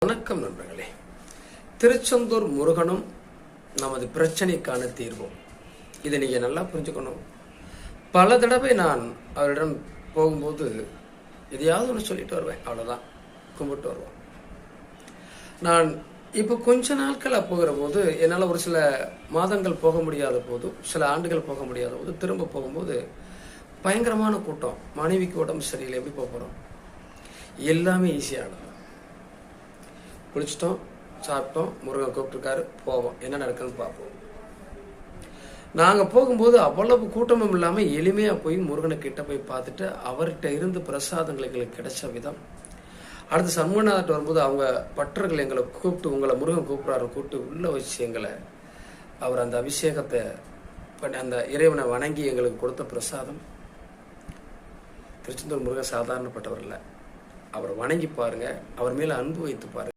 வணக்கம் நண்பர்களே. திருச்செந்தூர் முருகனும் நமது பிரச்சனைக்கான தீர்வும். இதை நீங்க நல்லா புரிஞ்சுக்கணும். பல தடவை நான் அவரிடம் போகும்போது எதையாவது ஒன்று சொல்லிட்டு வருவேன், அவ்வளோதான், கும்பிட்டு வருவோம். நான் இப்போ கொஞ்ச நாட்கள் போகிற போது என்னால் ஒரு சில மாதங்கள் போக முடியாத போது, சில ஆண்டுகள் போக முடியாத போது, திரும்ப போகும்போது பயங்கரமான கூட்டம். மனைவிக்கு உடம்பு சரியில்லை, எப்படி போகிறோம்? எல்லாமே ஈஸியானது. குளிச்சிட்டோம், சாப்பிட்டோம், முருகன் கூப்பிட்டுருக்காரு, போவோம், என்ன நடக்குதுன்னு பார்ப்போம். நாங்கள் போகும்போது அவ்வளவு கூட்டமும் இல்லாமல் எளிமையாக போய் முருகனை கிட்ட போய் பார்த்துட்டு அவர்கிட்ட இருந்து பிரசாதங்கள் எங்களுக்கு கிடைச்ச விதம். அடுத்து சண்முகநாதர்கிட்ட வரும்போது அவங்க பற்றர்கள் எங்களை கூப்பிட்டு, உங்களை முருகன் கூப்பிட்டு உள்ளே வச்சு எங்களை அவர் அந்த அபிஷேகத்தை பண்ணி அந்த இறைவனை வணங்கி எங்களுக்கு கொடுத்த பிரசாதம். திருச்செந்தூர் முருகன் சாதாரணப்பட்டவர் இல்லை. அவரை வணங்கி பாருங்க, அவர் மேலே அன்பு வைத்து பாருங்க.